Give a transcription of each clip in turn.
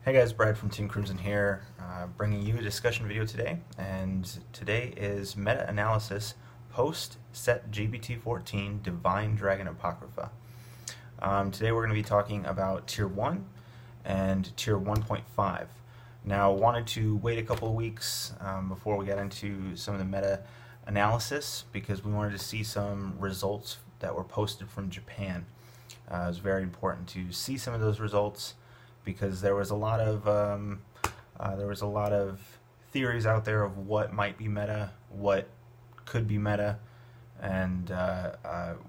Hey guys, Brad from Team Crimson here, bringing you a discussion video today. And today is meta-analysis post-set G-BT14 Divine Dragon Apocrypha. Today we're going to be talking about Tier 1 and Tier 1.5. Now, wanted to wait a couple of weeks before we got into some of the meta-analysis because we wanted to see some results that were posted from Japan. It was very important to see some of those results, because there was a lot of theories out there of what might be meta, what could be meta, and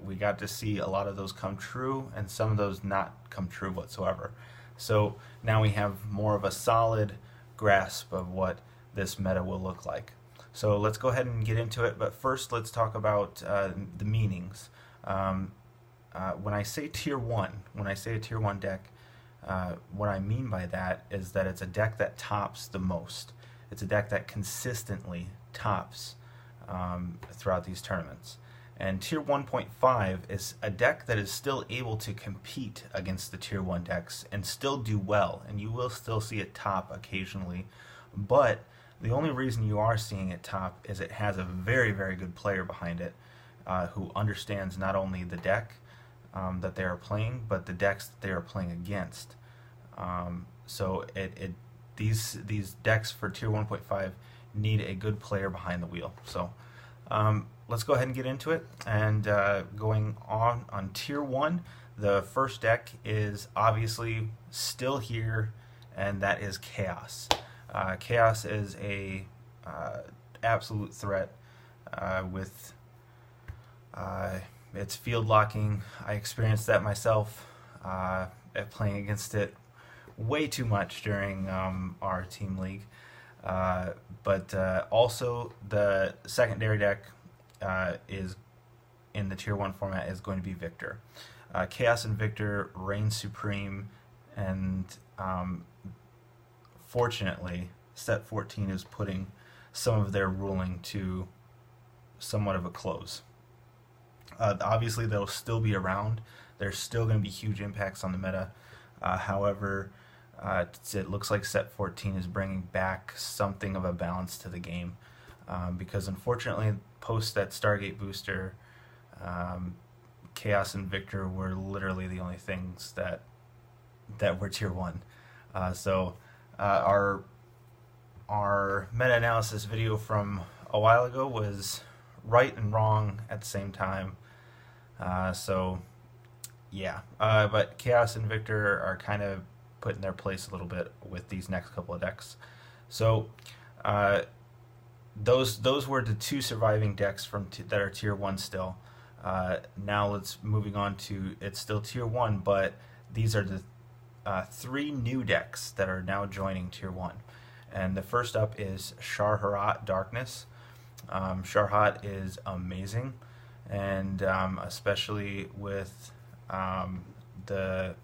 we got to see a lot of those come true, and some of those not come true whatsoever. So now we have more of a solid grasp of what this meta will look like. So let's go ahead and get into it, but first let's talk about the meanings. When I say Tier 1, when I say a Tier 1 deck, what I mean by that is that it's a deck that tops the most. It's a deck that consistently tops throughout these tournaments. And Tier 1.5 is a deck that is still able to compete against the Tier 1 decks and still do well, and you will still see it top occasionally. But the only reason you are seeing it top is it has a very, very good player behind it who understands not only the deck that they are playing, but the decks that they are playing against. So these decks for Tier 1.5 need a good player behind the wheel. So let's go ahead and get into it. And going on Tier 1, the first deck is obviously still here, and that is Chaos. Chaos is a absolute threat with it's field locking. I experienced that myself at playing against it way too much during our team league. But also the secondary deck is in the Tier 1 format is going to be Victor. Chaos and Victor reign supreme, and fortunately Set 14 is putting some of their ruling to somewhat of a close. Obviously, they'll still be around. There's still going to be huge impacts on the meta. However, it looks like Set 14 is bringing back something of a balance to the game. Because unfortunately, post that Stargate booster, Chaos and Victor were literally the only things that were Tier 1. So our meta-analysis video from a while ago was right and wrong at the same time. But Chaos and Victor are kind of put in their place a little bit with these next couple of decks. So those were the two surviving decks that are Tier 1 still. Now let's moving on to, it's still Tier 1, but these are the three new decks that are now joining Tier 1. And the first up is Shar-Harat Darkness. Shar-Harat is amazing, and especially with the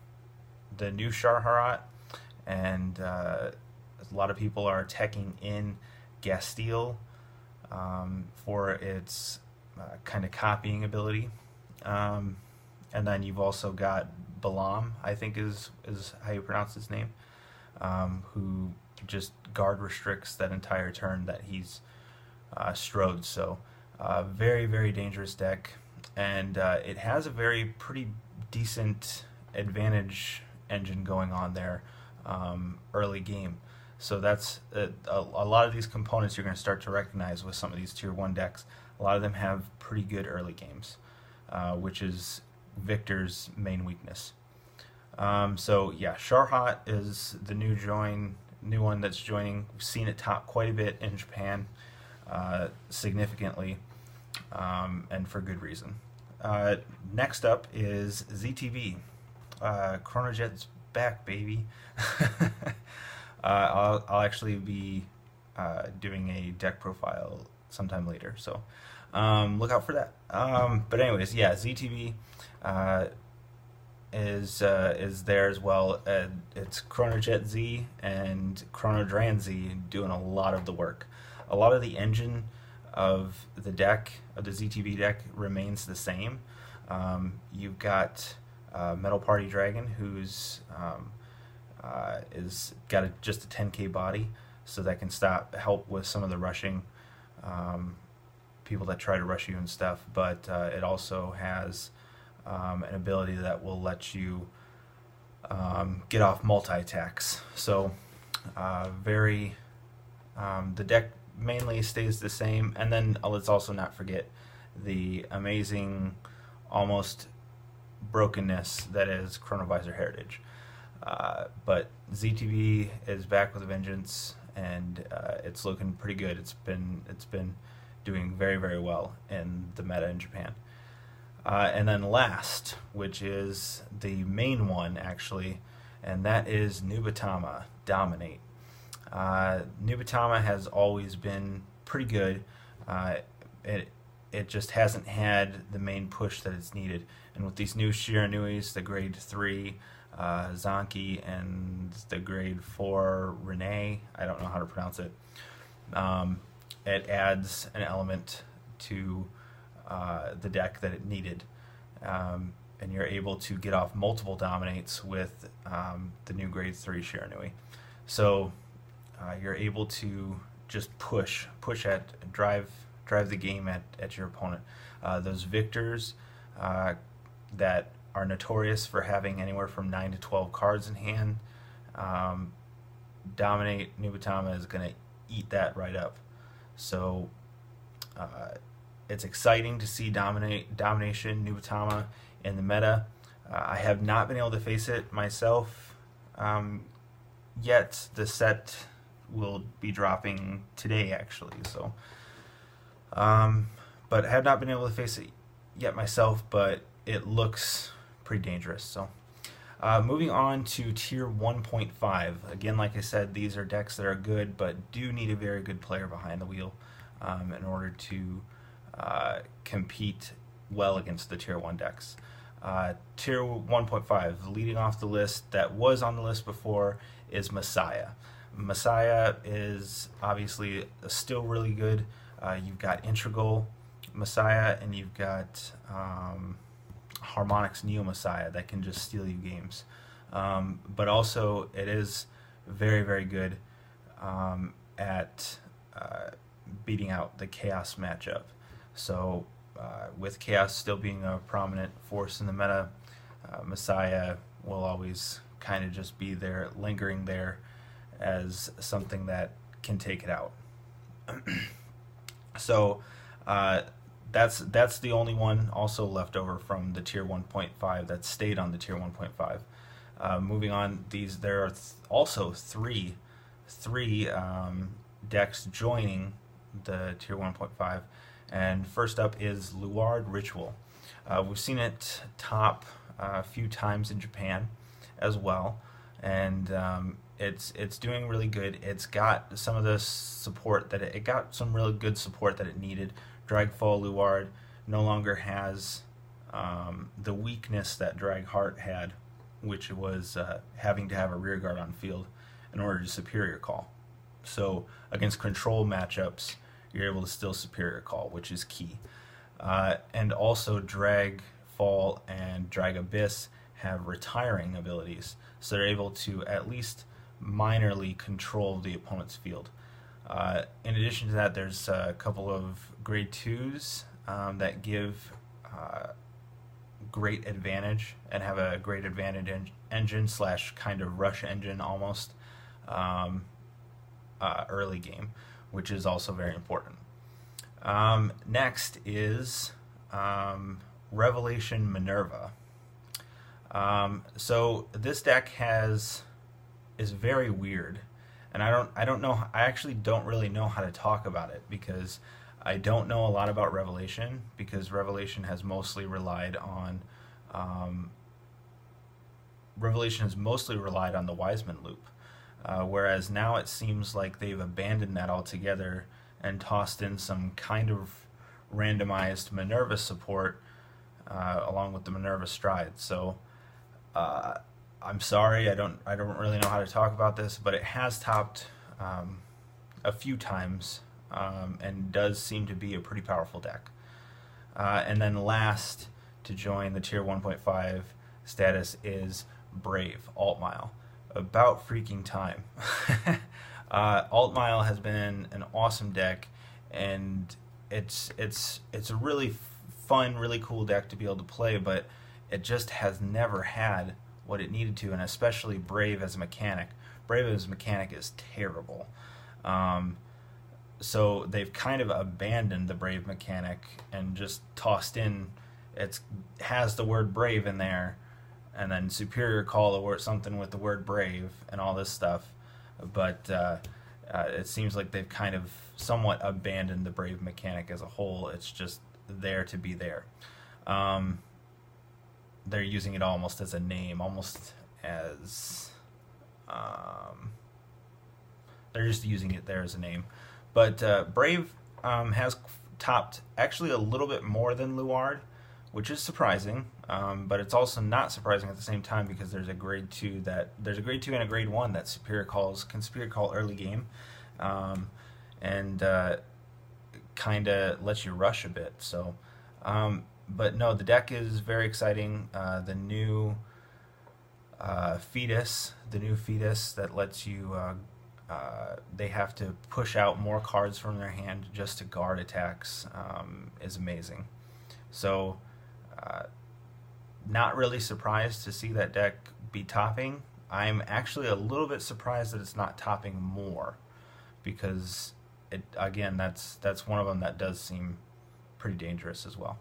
new Shar-Harat, and a lot of people are teching in Gastile for its kind of copying ability, and then you've also got Balam, I think is how you pronounce his name, who just guard restricts that entire turn that he's strode. So very, very dangerous deck, and it has a pretty decent advantage engine going on there early game. So that's a lot of these components you're going to start to recognize with some of these Tier 1 decks. A lot of them have pretty good early games, which is Victor's main weakness. So yeah, Shar-Harat is the new one that's joining. We've seen it top quite a bit in Japan, significantly, and for good reason. Next up is ZTV. Chronojet's back, baby. I'll actually be doing a deck profile sometime later, so look out for that. But anyways, yeah, ZTV is there as well. It's Chronojet Z and Chronodran Z doing a lot of the work. A lot of the engine of the deck, of the ZTV deck, remains the same. You've got Metal Party Dragon, who's is got just a 10k body, so that can help with some of the rushing, people that try to rush you and stuff. But it also has an ability that will let you get off multi-attacks. So the deck mainly stays the same, and then let's also not forget the amazing, almost brokenness that is Chronovisor Heritage. But ZTV is back with a vengeance, and it's looking pretty good. It's been doing very, very well in the meta in Japan. And then last, which is the main one actually, and that is Nubatama Dominate. Nubatama has always been pretty good. It just hasn't had the main push that it's needed. And with these new Shiranuis, the grade 3 Zanki and the grade 4 Renee, I don't know how to pronounce it, it adds an element to the deck that it needed. And you're able to get off multiple dominates with the new grade 3 Shiranui. So you're able to just drive the game at your opponent. Those victors that are notorious for having anywhere from 9 to 12 cards in hand, Dominate Nubatama is going to eat that right up. So it's exciting to see Domination Nubatama in the meta. I have not been able to face it myself yet. The set will be dropping today actually, so but I have not been able to face it yet myself, but it looks pretty dangerous. So moving on to tier 1.5. Again, like I said, these are decks that are good but do need a very good player behind the wheel in order to compete well against the tier 1 decks. Tier 1.5, leading off the list that was on the list before, is Messiah. Messiah is obviously still really good. You've got Integral Messiah, and you've got Harmonix Neo Messiah that can just steal you games. But also it is very, very good at beating out the Chaos matchup. So with Chaos still being a prominent force in the meta, Messiah will always kind of just be there, lingering there as something that can take it out. So that's the only one also left over from the tier 1.5 that stayed on the tier 1.5. Moving on, there are also three decks joining the tier 1.5, and first up is Luard Ritual. We've seen it top a few times in Japan as well, and it's doing really good. It's got some of the support that it got some really good support that it needed. Dragfall Luard no longer has the weakness that Dragheart had, which was having to have a rear guard on field in order to superior call. So against control matchups, you're able to still superior call, which is key. And also Dragfall and Drag Abyss have retiring abilities, so they're able to at least minorly control the opponent's field. In addition to that, there's a couple of grade 2s that give great advantage and have a great advantage engine slash kind of rush engine almost early game, which is also very important. Next is Revelation Minerva. So this deck is very weird, and I don't know. I actually don't really know how to talk about it because I don't know a lot about Revelation, because Revelation has mostly relied on the Wiseman loop, whereas now it seems like they've abandoned that altogether and tossed in some kind of randomized Minerva support along with the Minerva Stride. So I'm sorry, I don't really know how to talk about this, but it has topped a few times and does seem to be a pretty powerful deck. And then last to join the tier 1.5 status is Brave Altmile. about freaking time. Altmile has been an awesome deck, and it's a really fun, really cool deck to be able to play, but it just has never had what it needed to, and especially Brave as a mechanic. Brave as a mechanic is terrible. So they've kind of abandoned the Brave mechanic and just tossed in, it has the word Brave in there, and then Superior Call the word something with the word Brave and all this stuff. But it seems like they've kind of somewhat abandoned the Brave mechanic as a whole. It's just there to be there. They're using it almost as a name, almost as they're just using it there as a name. But Brave has topped actually a little bit more than Luard, which is surprising, but it's also not surprising at the same time, because there's a grade 2 and a grade 1 that can Superior Call early game, and kind of lets you rush a bit. So, but no, the deck is very exciting. The new fetus that lets you. They have to push out more cards from their hand just to guard attacks, is amazing. So, not really surprised to see that deck be topping. I'm actually a little bit surprised that it's not topping more, because again, that's one of them that does seem pretty dangerous as well.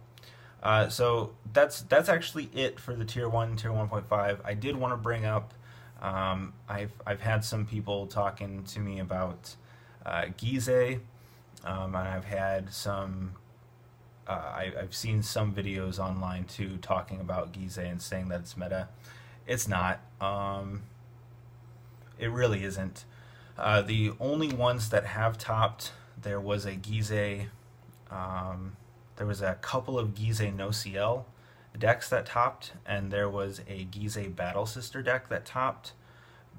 So that's actually it for the Tier 1, Tier 1.5. I did want to bring up, I've had some people talking to me about Gize, and I've had some, I've seen some videos online too talking about Gize and saying that it's meta. It's not. It really isn't. The only ones that have topped, there was a Gize, there was a couple of Gize no CL decks that topped, and there was a Gize Battle Sister deck that topped,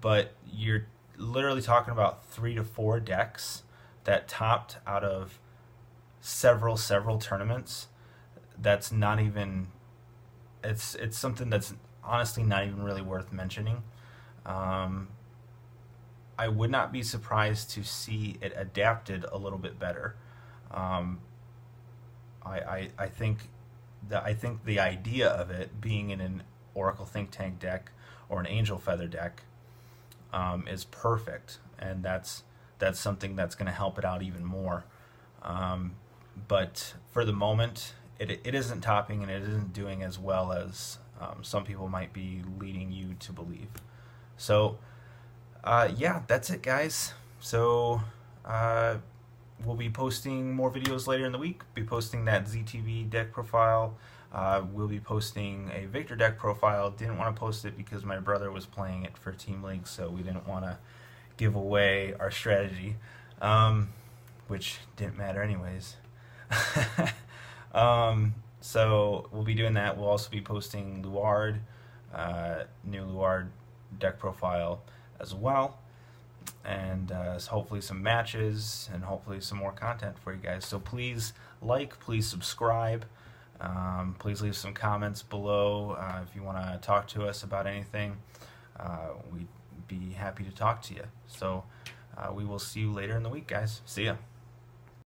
but you're literally talking about 3 to 4 decks that topped out of several tournaments. That's not even, it's something that's honestly not even really worth mentioning. I would not be surprised to see it adapted a little bit better. I think the idea of it being in an Oracle Think Tank deck or an Angel Feather deck is perfect, and that's something that's going to help it out even more. But for the moment, it isn't topping, and it isn't doing as well as some people might be leading you to believe. So yeah, that's it, guys. So we'll be posting more videos later in the week. Be posting that ZTV deck profile. We'll be posting a Victor deck profile. Didn't want to post it because my brother was playing it for Team League, so we didn't want to give away our strategy, which didn't matter anyways. So we'll be doing that. We'll also be posting Luard, new Luard deck profile as well, and hopefully some matches, and hopefully some more content for you guys. So please like, please subscribe, please leave some comments below if you want to talk to us about anything. We'd be happy to talk to you. So we will see you later in the week, guys. See ya.